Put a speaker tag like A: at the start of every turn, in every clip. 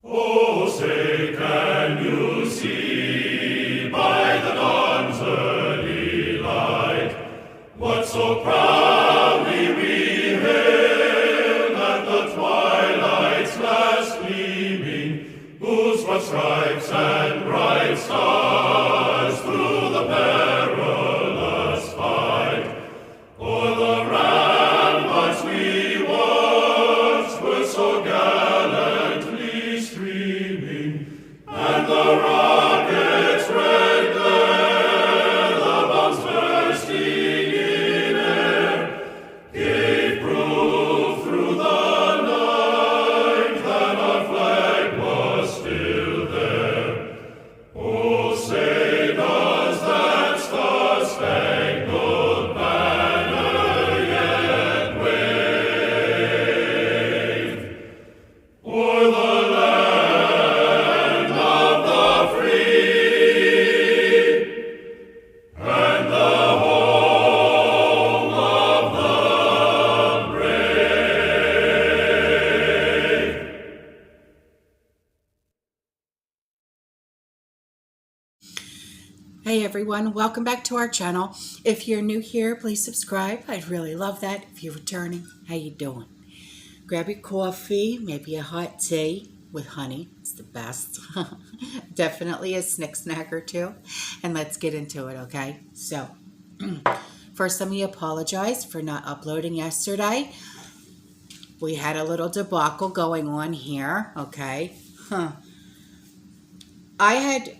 A: Oh, say, can you see by the dawn's early light what so proudly we hailed at the twilight's last gleaming, whose broad stripes and bright stars through the perilous fight o'er the ramparts we watched were so gallantly streaming, and the rockets' red glare, the bombs bursting in air, gave proof through the night that our flag was still there. Oh, say does that star-spangled banner yet wave o'er the land of the free and the home of the brave?
B: Hey everyone, welcome back to our channel. If you're new here, please subscribe. I'd really love that. If you're returning, how you doing? Grab your coffee, maybe a hot tea with honey. It's the best. Definitely a snack or two. And let's get into it, okay? So, first let me apologize for not uploading yesterday. We had a little debacle going on here, okay? I had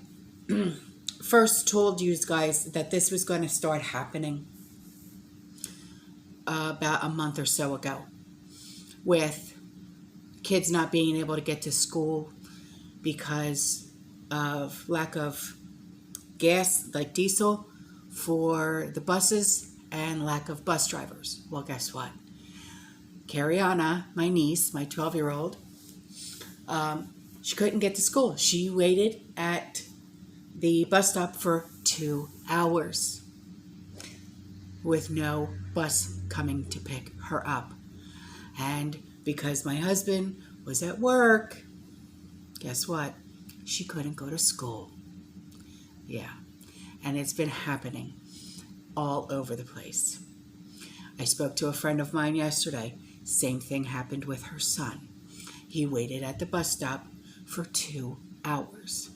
B: first told you guys that this was going to start happening about a month or so ago, with kids not being able to get to school because of lack of gas, like diesel, for the buses and lack of bus drivers. Well, guess what? Cariana, my niece, my 12-year-old, she couldn't get to school. She waited at the bus stop for 2 hours with no bus coming to pick her up. And because my husband was at work, guess what? She couldn't go to school. Yeah. And it's been happening all over the place. I spoke to a friend of mine yesterday. Same thing happened with her son. He waited at the bus stop for 2 hours.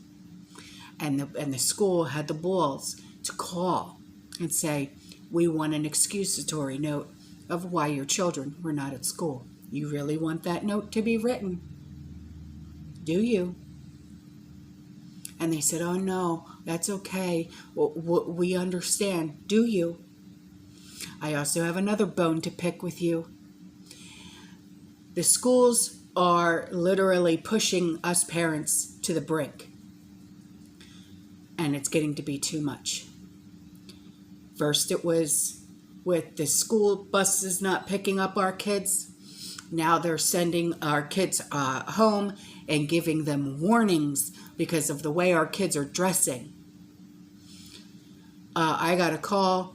B: And the school had the balls to call and say, we want an excusatory note of why your children were not at school. You really want that note to be written? Do you? And they said, oh no, that's okay. We understand. Do you? I also have another bone to pick with you. The schools are literally pushing us parents to the brink. And it's getting to be too much. First it was with the school buses not picking up our kids. Now they're sending our kids home and giving them warnings because of the way our kids are dressing. I got a call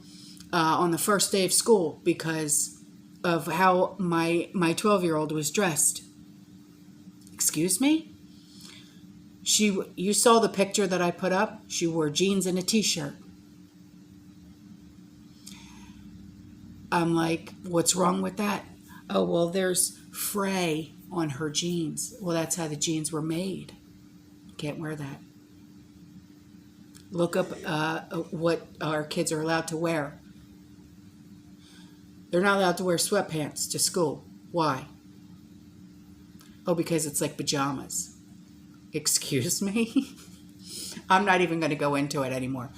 B: on the first day of school because of how my 12-year-old was dressed. Excuse me? You saw the picture that I put up. She wore jeans and a t-shirt. I'm like, what's wrong with that? Oh, well, there's fray on her jeans. Well, that's how the jeans were made. Can't wear that. Look up what our kids are allowed to wear. They're not allowed to wear sweatpants to school. Why? Oh, because it's like pajamas. Excuse me? I'm not even going to go into it anymore.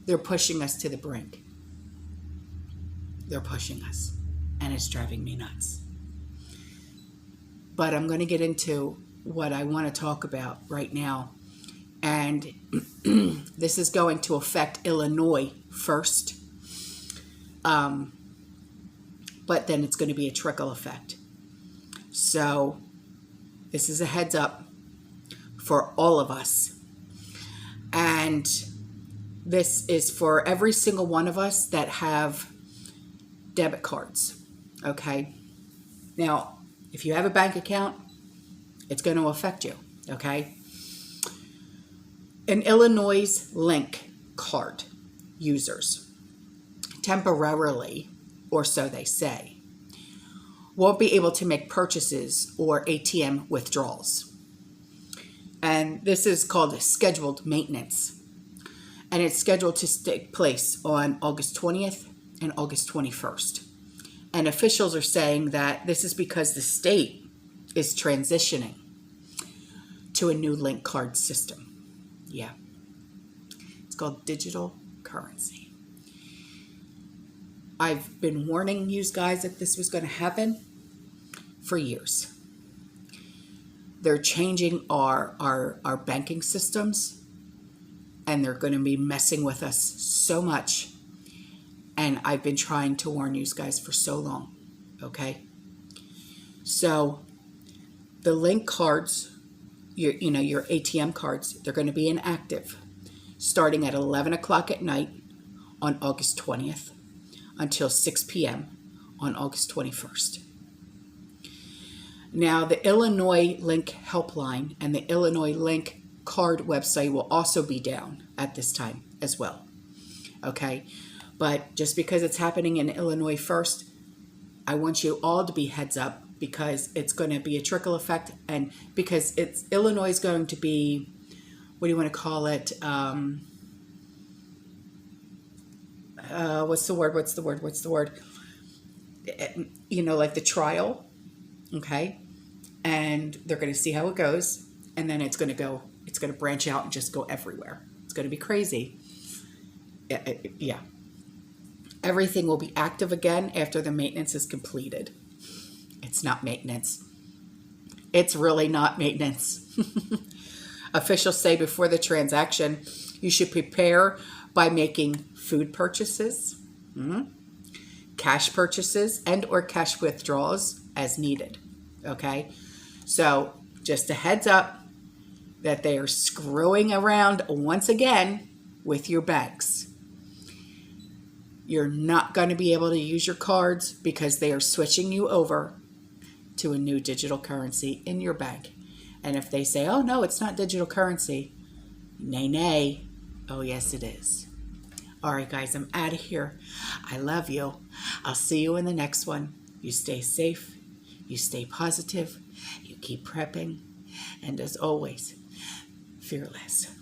B: They're pushing us to the brink. They're pushing us. And it's driving me nuts. But I'm going to get into what I want to talk about right now. And this is going to affect Illinois first. But then it's going to be a trickle effect. So this is a heads up for all of us. And this is for every single one of us that have debit cards. Okay. Now, if you have a bank account, It's going to affect you, okay? An Illinois Link card users, temporarily, or so they say, won't be able to make purchases or ATM withdrawals. And this is called scheduled maintenance. And it's scheduled to take place on August 20th and August 21st. And officials are saying that this is because the state is transitioning to a new link card system. Yeah. It's called digital currency. I've been warning you guys that this was going to happen for years. They're changing our banking systems, and they're going to be messing with us so much. And I've been trying to warn you guys for so long, okay? So the link cards, your ATM cards, they're going to be inactive starting at 11 o'clock at night on August 20th until 6 p.m. on August 21st. Now, the Illinois Link helpline and the Illinois Link card website will also be down at this time as well, okay? But just because it's happening in Illinois first, I want you all to be heads up, because it's going to be a trickle effect, and because Illinois is going to be, what do you want to call it? What's the word? Like the trial, okay? And they're going to see how it goes, and then it's going to branch out and just go everywhere. It's going to be crazy. Yeah. Everything will be active again after the maintenance is completed. It's not maintenance. It's really not maintenance. Officials say before the transaction, you should prepare by making food purchases, cash purchases, and or cash withdrawals as needed. Okay? So just a heads up that they are screwing around once again with your banks. You're not going to be able to use your cards because they are switching you over to a new digital currency in your bank. And if they say, oh, no, it's not digital currency, nay, nay. Oh, yes, it is. All right, guys, I'm out of here. I love you. I'll see you in the next one. You stay safe. You stay positive. You keep prepping. And as always, fearless.